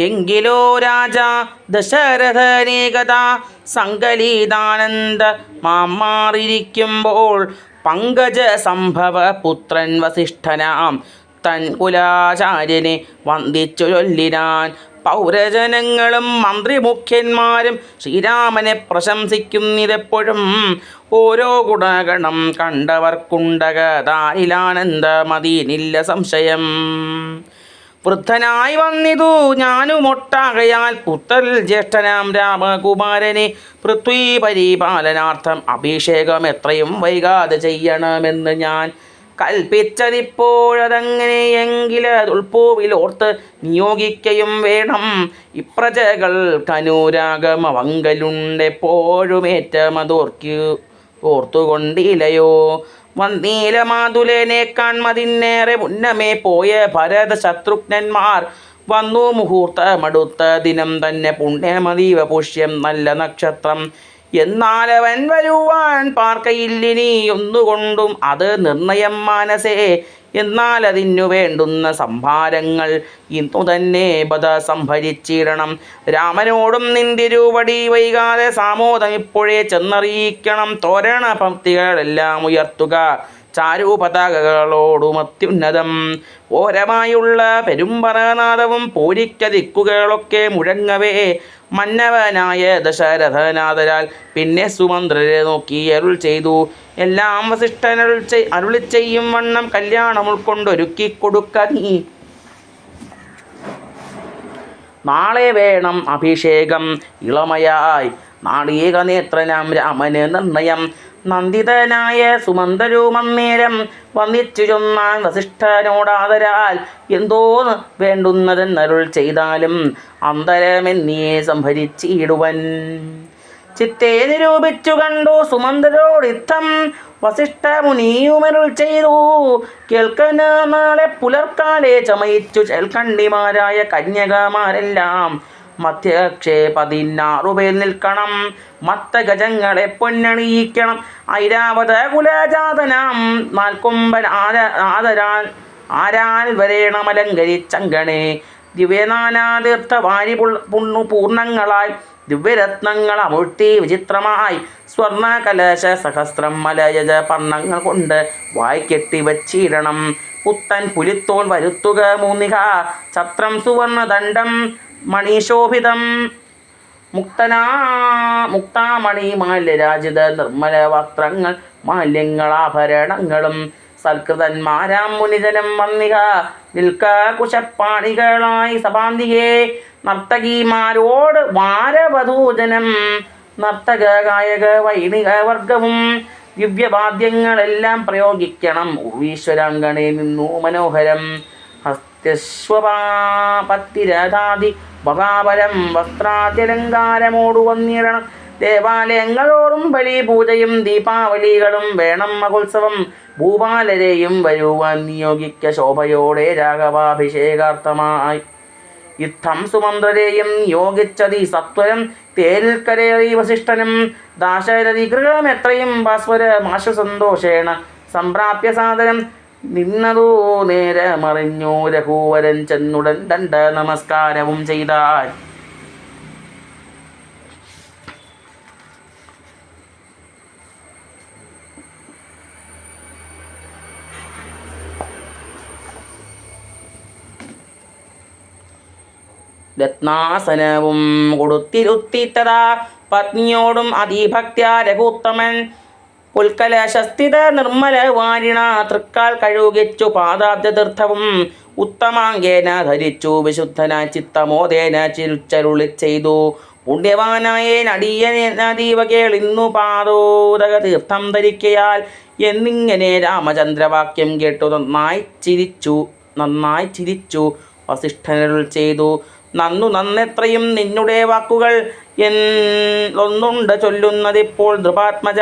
എങ്കിലോ രാജ ദശരഥനേകത സങ്കലിതാനന്ദ മാറിയിരിക്കുമ്പോൾ പങ്കജ സംഭവ പുത്രൻ വസിഷ്ഠനാം തൻ കുലാചാര്യനെ വന്ദിച്ചു ചൊല്ലിനാൻ. പൗരജനങ്ങളും മന്ത്രിമുഖ്യന്മാരും ശ്രീരാമനെ പ്രശംസിക്കുന്നിതെപ്പോഴും. ഓരോ ഗുണഗണം കണ്ടവർക്കുണ്ടകതാരിലാനന്ദമതിനില്ല സംശയം. വൃദ്ധനായി വന്നിതു ഞാനുമൊട്ടാകയാൽ പുത്രൽ ജ്യേഷ്ഠനാം രാമകുമാരനെ പൃഥ്വി പരിപാലനാർത്ഥം അഭിഷേകം എത്രയും വൈകാതെ ചെയ്യണമെന്ന് ഞാൻ കൽപ്പിച്ചതിപ്പോഴതെങ്ങനെയെങ്കിലതുൾപ്പൂവിലോർത്ത് നിയോഗിക്കയും വേണം. ഓർത്തുകൊണ്ടിലയോ വന്നീലമാതുലനെ കാൺമതിന്നേറെ മുന്നമേ പോയ ഭരത ശത്രുഘ്നന്മാർ വന്നു. മുഹൂർത്തമടുത്ത ദിനം തന്നെ പുണ്യമതീവ പുഷ്യം നല്ല നക്ഷത്രം. എന്നാലവൻ വരുവാൻ പാർക്കയില്ലിനി ഒന്നുകൊണ്ടും അത് നിർണയം മാനസേ. എന്നാൽ അതിനു വേണ്ടുന്ന സംഭാരങ്ങൾ ഇന്നു തന്നെ ബദ സംഭരിച്ചിടണം. രാമനോടും നിന്തിരുവടി വൈകാതെ സാമോദം ഇപ്പോഴേ ചെന്നറിയിക്കണം. തോരണ പംക്തികളെല്ലാം ഉയർത്തുക ചാരുപതാകകളോടും അത്യുന്നതം. ഓരമായുള്ള പെരുമ്പറനാദവും പോരിക്കതിക്കുകളൊക്കെ മുഴങ്ങവേ മന്നവനായ ദശരഥനാദരാൽ പിന്നെ സുമന്ത്രരെ നോക്കി അരുൾ ചെയ്തു. എല്ലാം വസിഷ്ഠൻ അരുളി ചെയ്യും വണ്ണം കല്യാണം ഉൾക്കൊണ്ടൊരുക്കി കൊടുക്ക നീ. നാളെ വേണം അഭിഷേകം ഇളമയായി നാളീക നേത്രനാം രാമന് നിർണയം. നന്ദിതനായ സുമന്തരുമന്നേരം വന്നിച്ചു ചൊന്നാൻ വസിഷ്ഠനോടാദരാൽ. എന്തോന്ന് വേണ്ടുന്നതെന്നരുൾ ചെയ്താലും അന്തരമെന്നിയെ സംഭരിച്ചിടുവൻ. ചിത്തെ നിരൂപിച്ചു കണ്ടു സുമന്തരോടിത്തം വസിഷ്ഠ മുനിയുമരുൾ ചെയ്തു. കേൾക്കന നാളെ പുലർക്കാലെ ചമയിച്ചു ചേൽക്കണ്ണിമാരായ കന്യകമാരെല്ലാം മധ്യക്ഷേ 16 പേർ നിൽക്കണം. മത്തഗജങ്ങളെ പൊന്നണിയിക്കണം. ഐരാവത കുലജാതനാം നാൽക്കൊമ്പൻ ആരാൽ വരേണമലങ്കരിച്ചങ്കണേ. ദിവ്യനാനാതീർത്ഥ വാരി പൂർണ്ണങ്ങളായി ദിവ്യരത്നങ്ങൾ അമുഴ്ത്തി വിചിത്രമായി സ്വർണ കലശ സഹസ്രം മലയജ പർണങ്ങൾ കൊണ്ട് വായ്ക്കെട്ടി വച്ചിടണം. പുത്തൻ പുലിത്തോൽ വരുത്തുക മൂന്നിക ഛത്രം സുവർണദണ്ഡം മണിശോഭിതം. മുക്താമണി മാല്യരാജിത നിർമ്മല വസ്ത്രങ്ങൾ മാല്യങ്ങളാഭരണങ്ങളും സൽകൃതന്മാരാം മുനിജനം വന്നിക നിൽക്ക കുശപ്പാണികളായി സഭാന്തികെ. നർത്തകിമാരോട് വാരവധൂജനം നർത്തക ഗായക വൈണിക വർഗവും ദിവ്യവാദ്യങ്ങളെല്ലാം പ്രയോഗിക്കണം. ഉർവീശ്വരാങ്കണേ നിന്നു മനോഹരം ഹസ്ത്യശ്വപത്തിരഥാദി വകാപരം വസ്ത്രാദ്യലങ്കാരമോടു വന്നിടണം. ദേവാലയങ്ങളോറും ബലിപൂജയും ദീപാവലികളും വേണം. മഹോത്സവം ഭൂപാലരെയും വരുവാൻ നിയോഗിക്ക ശോഭയോടെ രാഘവാഭിഷേകാർത്ഥമായി. യുദ്ധം സുമന്ത്രരെയും യോഗിച്ചതി സത്വരം തേരിൽ കരേറി വസിഷ്ഠനും ദാശരഥി ഗൃഹം എത്രയും ഭാസ്വരമാശു സന്തോഷേണ സംപ്രാപ്യ സാദരം നിന്നതോ നേരമറിഞ്ഞു രഘുവരൻ ചെന്നുടൻ ദണ്ഡ നമസ്കാരവും ചെയ്താൽ. രത്നാസനവും കൊടുത്തിരുത്തിത്തതാ പത്നിയോടും അതിഭക്ത്യാ രഘുത്തമൻ. പുൽക്കലശസ്ഥിത നിർമ്മല വാരിണ തൃക്കാൽ കഴുകിച്ചു പാദാബ്ജതീർത്ഥവും ഉത്തമാംഗേന ധരിച്ചു വിശുദ്ധനായി ചിത്തമോദേന ചിരുച്ചരുളി ചെയ്തു. പുണ്യവാനായ നടിയനദീവ കേളിന്നു പാദോദക തീർത്ഥം ധരിക്കയാൽ എന്നിങ്ങനെ രാമചന്ദ്രവാക്യം കേട്ടു നന്നായി ചിരിച്ചു വസിഷ്ഠനരുൾ ചെയ്തു. നന്നെത്രയും നിന്നുടെ വാക്കുകൾ ഒന്നുണ്ട് ചൊല്ലുന്നതിപ്പോൾ നൃപാത്മജ.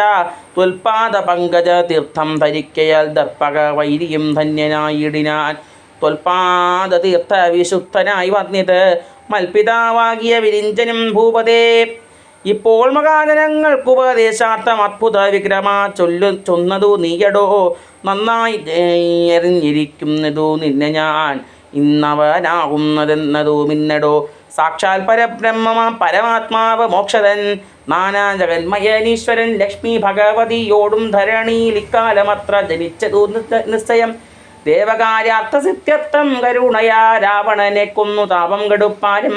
ത്വൽപാദ പങ്കജ തീർത്ഥം ധരിക്കയാൽ ദർപ്പക വൈരിയും ധന്യനായിടിനാൻ. ത്വൽപാദ തീർത്ഥ വിശുദ്ധനായി വന്നിത് മൽപിതാവാകിയ വിരിഞ്ചനും ഭൂപതേ. ഇപ്പോൾ മഹാജനങ്ങൾക്കുപദേശാർത്ഥം അത്ഭുത വിക്രമ ചൊന്നതു നീയടോ. നന്നായി എറിഞ്ഞിരിക്കുന്നതു നിന്നെ ഞാൻ ഇന്നവനാകുന്നതെന്നതു മിന്നടോ. സാക്ഷാൽ പരബ്രഹ്മമാം പരമാത്മാവ് മോക്ഷതൻ നാനാജഗന്മയനീശ്വരൻ ലക്ഷ്മി ഭഗവതിയോടും ധരണിയിൽ ഇക്കാലമത്ര ജനിച്ചതു നിശ്ചയം. ദേവകാര്യാർത്ഥസിദ്ധ്യർത്ഥം കരുണയാ രാവണനെ കൊന്നു താപം കെടുപ്പാനും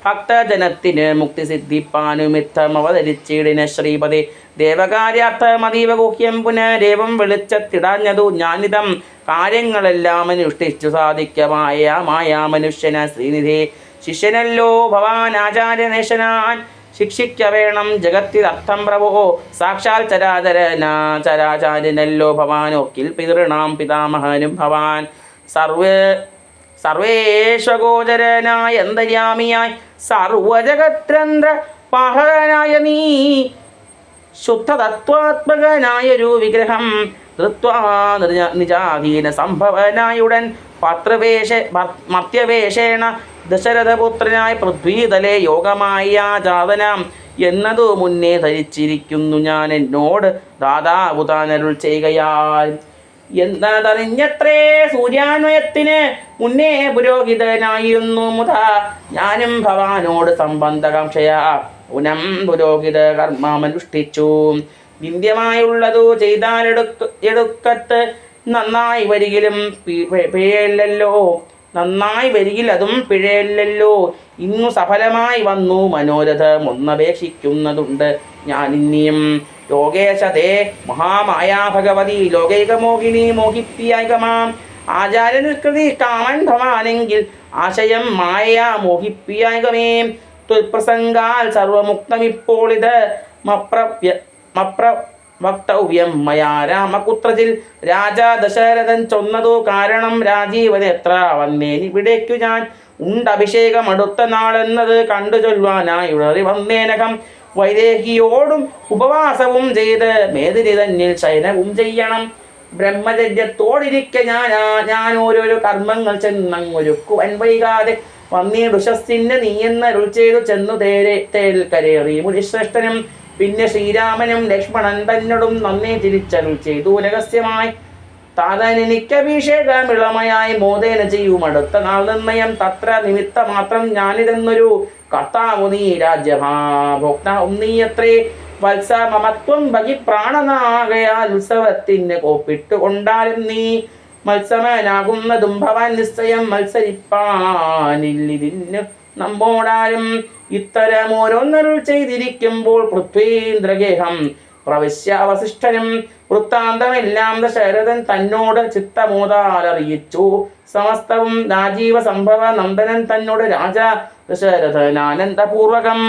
ഭക്തജനത്തിന് മുക്തി സിദ്ധിപ്പാനും ഇത്തം അവതരിച്ചിടിന ശ്രീപതി. ദേവകാര്യാർത്ഥമതീവ ഗുഹ്യം പുനരേവം വെളിച്ചത്തിടാഞ്ഞതു ഞാനിതം കാര്യങ്ങളെല്ലാം അനുഷ്ഠിച്ചു സാധിക്കമായ മനുഷ്യന ശ്രീനിധി. ശിഷ്യനല്ലോ ഭവാൻ ആചാര്യനേശനാൻ ശിക്ഷിക്ക വേണം ജഗത്തിലർത്ഥം പ്രഭോ. സാക്ഷാൽ ചരാചാര്യനല്ലോ ഭവാനോക്കിൽ പിതൃണാം പിതാമഹനും ഭവാൻ. സർവേശ്വഗോചരനായ അന്തര്യാമിയായി സർവജഗത്രന്ത്ര പാഹകനായ നീ ശുദ്ധതത്വാത്മകനായൊരു വിഗ്രഹം ധൃത്വാ നിജാധീന സംഭവനായുടൻ മർത്യവേഷേണ ദശരഥപുത്രനായ പൃഥ്വീതലെ യോഗമായ ജാതനാം എന്നതു മുന്നേ ധരിച്ചിരിക്കുന്നു ഞാൻ എന്നോട് ദാതാവു താനരുൾ ചെയ്യുകയാൽ. എന്നതറിഞ്ഞത്രേ സൂര്യാന്വയത്തിന് മുന്നേ പുരോഹിതനായിരുന്നു മുതാ ഞാനും ഭവാനോട് സംബന്ധകാംക്ഷയാ പുനം പുരോഹിത കർമ്മമനുഷ്ഠിച്ചു. വിന്ധ്യമായുള്ളതു ചെയ്താലെടുക്കത്ത് നന്നായി വരികിലും പിഴയല്ലോ അതും പിഴയല്ലോ. ഇന്നു സഫലമായി വന്നു മനോരഥം ഒന്നപേക്ഷിക്കുന്നതുണ്ട് ഞാനിന്നിയും. ലോകേശതേ മഹാമായാ ഭഗവതി ലോകൈകമോഹിനി മോഹിപ്പിയായികമാം ആചാര്യനിഷ്കൃതി കാമൻ ഭവാനെങ്കിൽ ആശയം മായയാ മോഹിപ്പിയായികമേ. ത്വൽപ്രസംഗാൽ സർവമുക്തമിപ്പോളിത് വക്തവ്യം മയാ രാമകുത്രജിൽ. രാജാ ദശരഥൻ ചൊന്നതു കാരണം രാജീവനേത്ര വന്നേനിവിടേക്കു ഞാൻ. ഉണ്ടഭിഷേകം അടുത്ത നാളെന്നത് കണ്ടു ചൊല്ലുവാനായി ഉഴറി വന്നേനകം. വൈദേഹിയോടും ഉപവാസവും ചെയ്ത് മേദിനി തന്നിൽ ശയനവും ചെയ്യണം. ബ്രഹ്മചര്യത്തോടിരിക്ക ഞാനോരോരോ കർമ്മങ്ങൾ ചെന്നങ്ങൊരുക്കുവൻ വൈകാതെ. വന്നീടുഷസ്സിന് നീയെന്നരുൾ ചെയ്തു ചെന്നു തേൽക്കരേറി മുനിശ്രേഷ്ഠനും. പിന്നെ ശ്രീരാമനും ലക്ഷ്മണൻ തന്നോടും നന്നേ തിരിച്ചരുൾ ചെയ്തു രഹസ്യമായി. താതനെനിക്കഭിഷേകമിളമയായി മോദേന ചെയ്യും അടുത്ത നാൾ നിർണയം. തത്ര നിമിത്തമാത്രം ഞാനിതെന്നൊരു കർത്താവു നീ രാജ്യഭോക്താവും നീയത്രേ. വത്സ മമത്വം ഭഗി പ്രാണനാകയാൽ ഉത്സവത്തിന് കോപ്പിട്ടുകൊണ്ടാലും നീ മത്സമനാകുന്നതും ഭവാൻ നിശ്ചയം. മത്സരിപ്പാനില്ലിതിന് നമ്മോടാരും ഇത്തരമോരോന്നരുൾ ചെയ്തിരിക്കുമ്പോൾ പൃഥ്വീന്ദ്രഗേഹം പ്രവശ്യ വസിഷ്ഠനും വൃത്താന്തമെല്ലാം ദശരഥൻ തന്നോട് ചിത്തമോദാലറിയിച്ചു സമസ്തവും. രാജീവ സംഭവ നന്ദനൻ തന്നോട് രാജാ ദശരഥനാനന്ദപൂർവകം.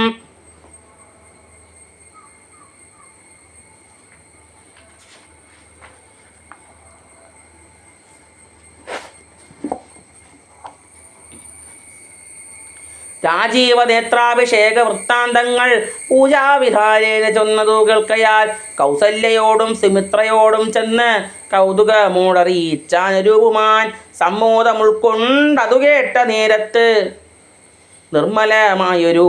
രാജീവനേത്രാഭിഷേക വൃത്താന്തങ്ങൾ പൂജാവിധാനേന ചൊന്നതു കേൾക്കയാൽ കൗസല്യയോടും സുമിത്രയോടും ചെന്ന് കൗതുകമോടറിയിച്ചാനുരൂപമാൻ. സമ്മോദമുൾക്കൊണ്ടതു കേട്ട നേരത്ത് നിർമ്മലമായൊരു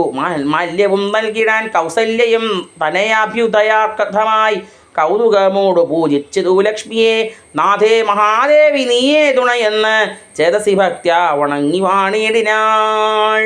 മാല്യവും നൽകിടാൻ കൗസല്യയും തനയാഭ്യുദയാർത്ഥമായി കൗതുകമോട് പൂജിച്ചതു ലക്ഷ്മിയെ. നാഥേ മഹാദേവി നീയേ തുണയെന്ന് ചേതസി ഭക്ത്യാ വണങ്ങി വാണിടിനാൾ.